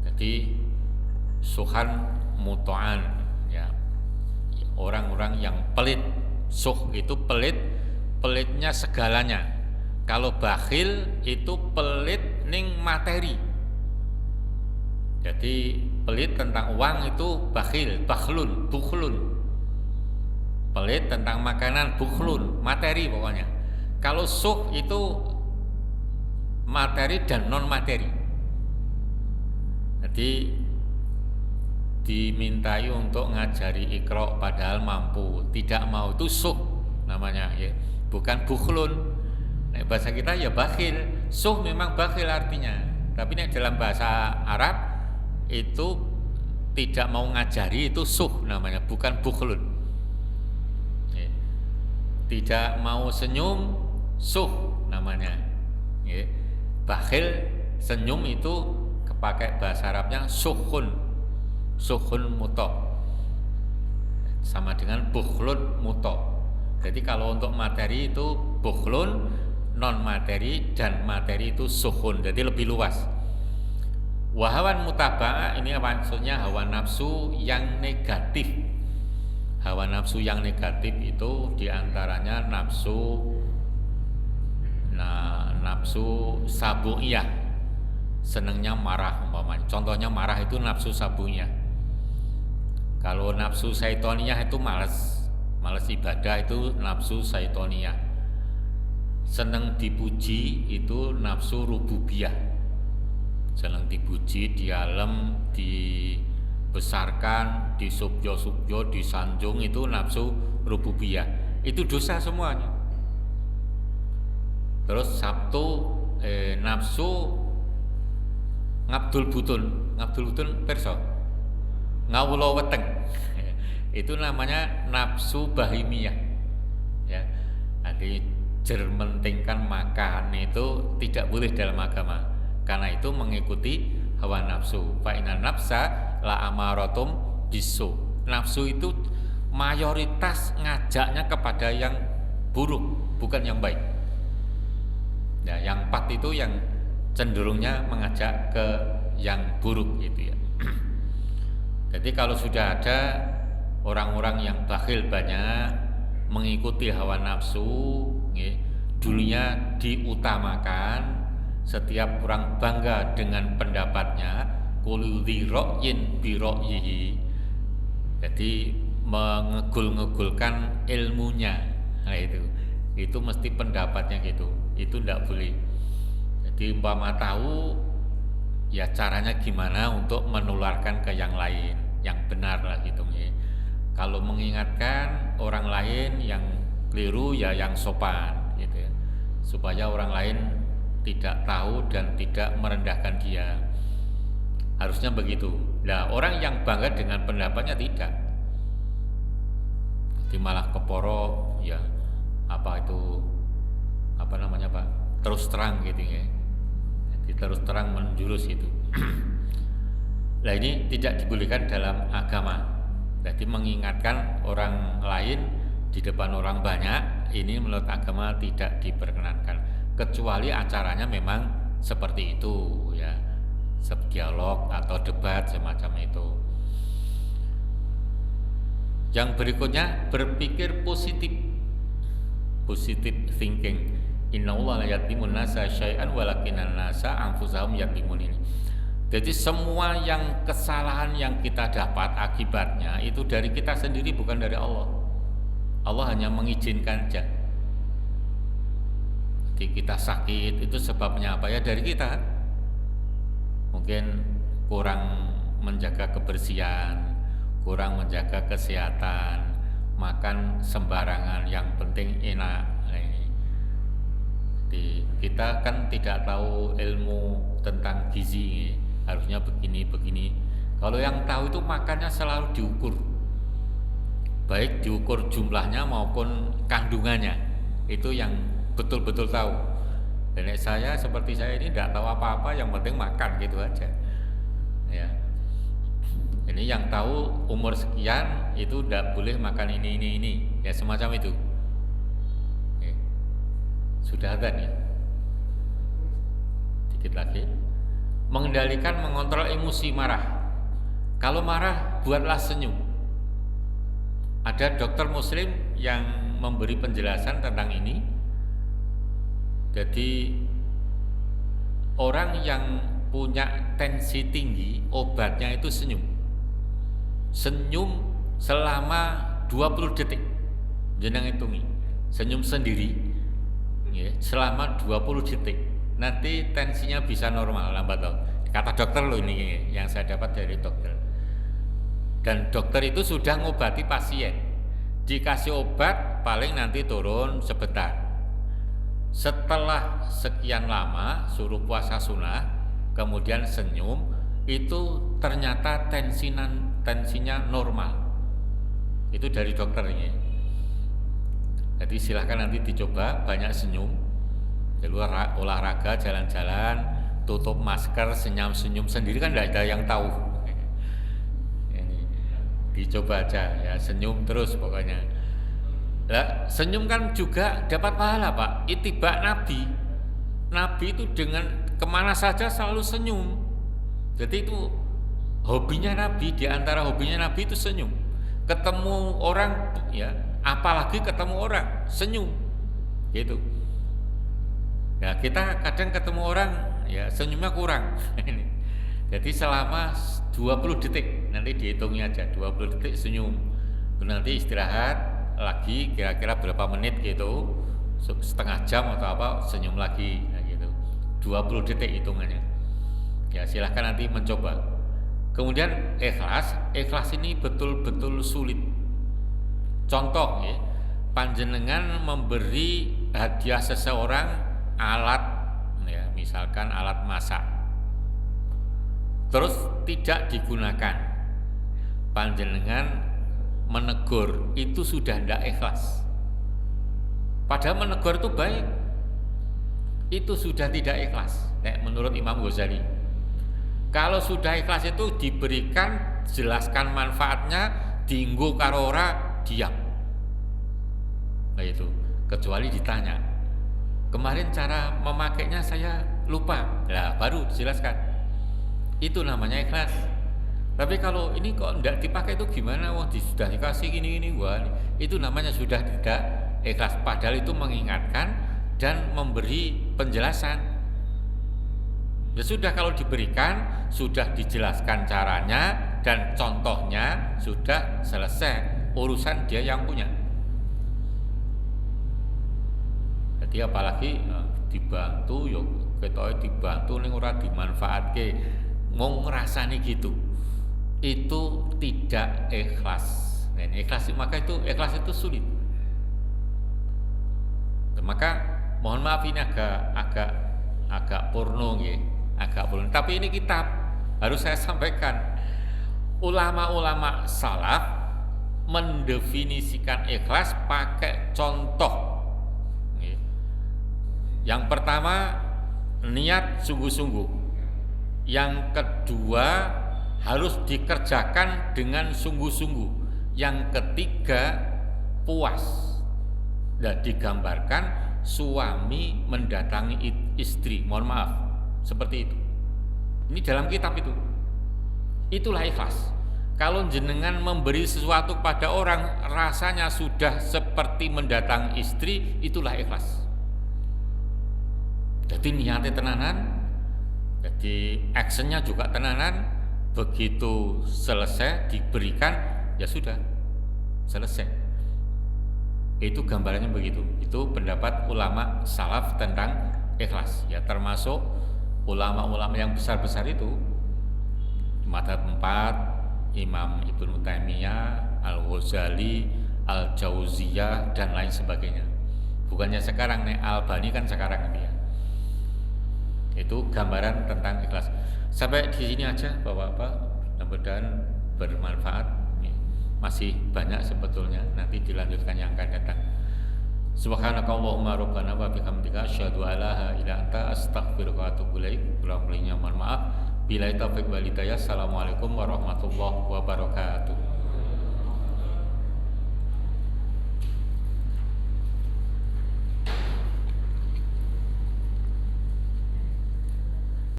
Jadi suhan muto'an, ya, orang-orang yang pelit. Suh itu pelit, pelitnya segalanya. Kalau bakhil itu pelit ning materi. Jadi pelit tentang uang itu bakhil, bakhlun, bukhlun. Pelit tentang makanan, bukhlun, materi pokoknya. Kalau suh itu materi dan non materi. Jadi dimintai untuk ngajari Iqra padahal mampu, tidak mau, itu suh namanya, ya. Bukan bukhlun. Nah, bahasa kita ya bakhil. Suh memang bakhil artinya, tapi dalam bahasa Arab itu tidak mau ngajari, itu suh namanya, bukan bukhlun, ya. Tidak mau senyum, suh namanya, ya. Bakhil, senyum itu kepakai bahasa Arabnya suhun, suhun muto, sama dengan bukhlun muto. Jadi kalau untuk materi itu bukhlun, non materi, dan materi itu suhun, jadi lebih luas. Wahawan mutaba'ah ini maksudnya hawa nafsu yang negatif. Hawa nafsu yang negatif itu diantaranya nafsu, nafsu sabu'iyah, senengnya marah umpamanya. Contohnya marah itu nafsu sabu'iyah. Kalau nafsu syaitoniyah itu malas ibadah, itu nafsu syaitoniyah. Seneng dipuji itu nafsu rububiyah. Seneng dipuji, dialem, dibesarkan, disubjo-subjo, disanjung, itu nafsu rububiyah. Itu dosa semuanya. Terus Sabtu nafsu ngabdul butun perso, ngawula weteng. Itu namanya nafsu bahimiyah, ya. Nanti jermentingkan makan itu tidak boleh dalam agama, karena itu mengikuti hawa nafsu. Fa inna nafsa la amaratum bisu. Nafsu itu mayoritas ngajaknya kepada yang buruk, bukan yang baik. Ya, yang 4 itu yang cenderungnya mengajak ke yang buruk gitu, ya. Jadi kalau sudah ada orang-orang yang bakhil banyak mengikuti hawa nafsu, ya, dunia diutamakan, setiap orang bangga dengan pendapatnya, kullu dzira'yin bi ra'yihi. Jadi mengegul-ngegulkan ilmunya. Nah, itu mesti pendapatnya gitu. Itu tidak boleh. Jadi umpama tahu, ya caranya gimana untuk menularkan ke yang lain, yang benar lah gitu, ya. Kalau mengingatkan orang lain yang keliru, ya yang sopan gitu, ya. Supaya orang lain tidak tahu dan tidak merendahkan dia. Harusnya begitu. Nah, orang yang bangga dengan pendapatnya tidak. Jadi malah keporo, ya apa namanya Pak, terus terang gitu, ya. Jadi terus terang menjurus itu. Nah, ini tidak dibolehkan dalam agama. Jadi mengingatkan orang lain di depan orang banyak, ini menurut agama tidak diperkenankan, kecuali acaranya memang seperti itu, ya, dialog atau debat semacam itu. Yang berikutnya, berpikir positif, positive thinking. Innallaha la yadlimun nasa syai'an walakinan nasa anfusahum yadlimun ini. Jadi semua yang kesalahan yang kita dapat akibatnya itu dari kita sendiri, bukan dari Allah. Allah hanya mengizinkan saja. Jadi kita sakit itu sebabnya apa, ya dari kita. Mungkin kurang menjaga kebersihan, kurang menjaga kesehatan, makan sembarangan, yang penting enak. Jadi kita kan tidak tahu ilmu tentang gizi, harusnya begini. Kalau yang tahu itu makannya selalu diukur, baik diukur jumlahnya maupun kandungannya, itu yang betul-betul tahu. Dan saya seperti saya ini tidak tahu apa-apa, yang penting makan gitu aja, ya. Ini yang tahu umur sekian itu tidak boleh makan ini, ya semacam itu. Sudah ada nih, dikit lagi. mengendalikan, mengontrol emosi marah. Kalau marah, buatlah senyum. Ada dokter muslim yang memberi penjelasan tentang ini. Jadi orang yang punya tensi tinggi, obatnya itu senyum. Senyum selama 20 detik. Jeneng hitungi. Senyum sendiri ya, selama 20 detik. Nanti tensinya bisa normal lambat laun. Kata dokter loh ini yang saya dapat dari dokter. Dan dokter itu sudah ngobati pasien. Dikasih obat paling nanti turun sebentar. Setelah sekian lama suruh puasa sunnah, kemudian senyum, itu ternyata tensinya normal. Itu dari dokter ini. Jadi silahkan nanti dicoba, banyak senyum. Di luar olahraga, jalan-jalan, tutup masker, senyum-senyum sendiri kan tidak ada yang tahu. Ini dicoba aja ya, senyum terus pokoknya. Lah, senyum kan juga dapat pahala, Pak. Ittiba Nabi. Nabi itu dengan kemana saja selalu senyum. Jadi itu hobinya Nabi, di antara hobinya Nabi itu senyum. Ketemu orang ya, apalagi ketemu orang, senyum. Gitu. Ya, kita kadang ketemu orang ya senyumnya kurang. Jadi selama 20 detik, nanti dihitungi aja 20 detik senyum. Nanti istirahat lagi kira-kira berapa menit gitu, setengah jam atau apa, senyum lagi nah gitu. 20 detik hitungannya. Ya silahkan nanti mencoba. Kemudian ikhlas ini betul-betul sulit. Contoh ya, panjenengan memberi hadiah seseorang alat ya, misalkan alat masak. Terus tidak digunakan. Panjenengan menegur, itu sudah tidak ikhlas. Padahal menegur itu baik, itu sudah tidak ikhlas. Menurut Imam Ghazali, kalau sudah ikhlas itu diberikan, jelaskan manfaatnya, dienggo karo ora, diam. Nah itu, kecuali ditanya, kemarin cara memakainya saya lupa, nah baru dijelaskan. Itu namanya ikhlas. Tapi kalau ini kok tidak dipakai itu gimana? Wah, sudah dikasih gini-gini, wah, itu namanya sudah tidak ikhlas. Padahal itu mengingatkan dan memberi penjelasan. Ya sudah, kalau diberikan, sudah dijelaskan caranya dan contohnya, sudah selesai. Urusan dia yang punya. Jadi apalagi dibantu, yuk kita dibantu ning ora dimanfaatke, ngomong ngrasani gitu. Itu tidak ikhlas. Nah, ikhlas, maka itu ikhlas itu sulit. Maka mohon maaf ini agak porno nggih, agak porno. Tapi ini kitab harus saya sampaikan. Ulama-ulama salaf mendefinisikan ikhlas pakai contoh. Yang pertama, niat sungguh-sungguh. Yang kedua, harus dikerjakan dengan sungguh-sungguh. Yang ketiga, puas. Dan digambarkan suami mendatangi istri, mohon maaf, seperti itu. Ini dalam kitab itu. Itulah ikhlas. Kalau jenengan memberi sesuatu pada orang, rasanya sudah seperti mendatangi istri, itulah ikhlas. Jadi niatnya tenanan, jadi actionnya juga tenanan. Begitu selesai diberikan, ya sudah selesai. Itu gambarannya begitu. Itu pendapat ulama salaf tentang ikhlas. Ya termasuk ulama-ulama yang besar-besar itu, Madzhab 4, Imam Ibnu Taimiyah, Al-Ghazali, Al-Jauziyah dan lain sebagainya. Bukannya sekarang nih, Albani kan sekarang dia. Itu gambaran tentang ikhlas. Sampai di sini aja Bapak-bapak, mudah-mudahan bermanfaat. Masih banyak sebetulnya, nanti dilanjutkan yang akan datang. Subhanakallahumma rabbana wa bihamdika asyhadu an la ilaha illa anta astaghfiruka wa atubu ilaik. Kurang lebihnya mohon maaf. Billahi taufiq wal hidayah. Assalamualaikum warahmatullahi wabarakatuh.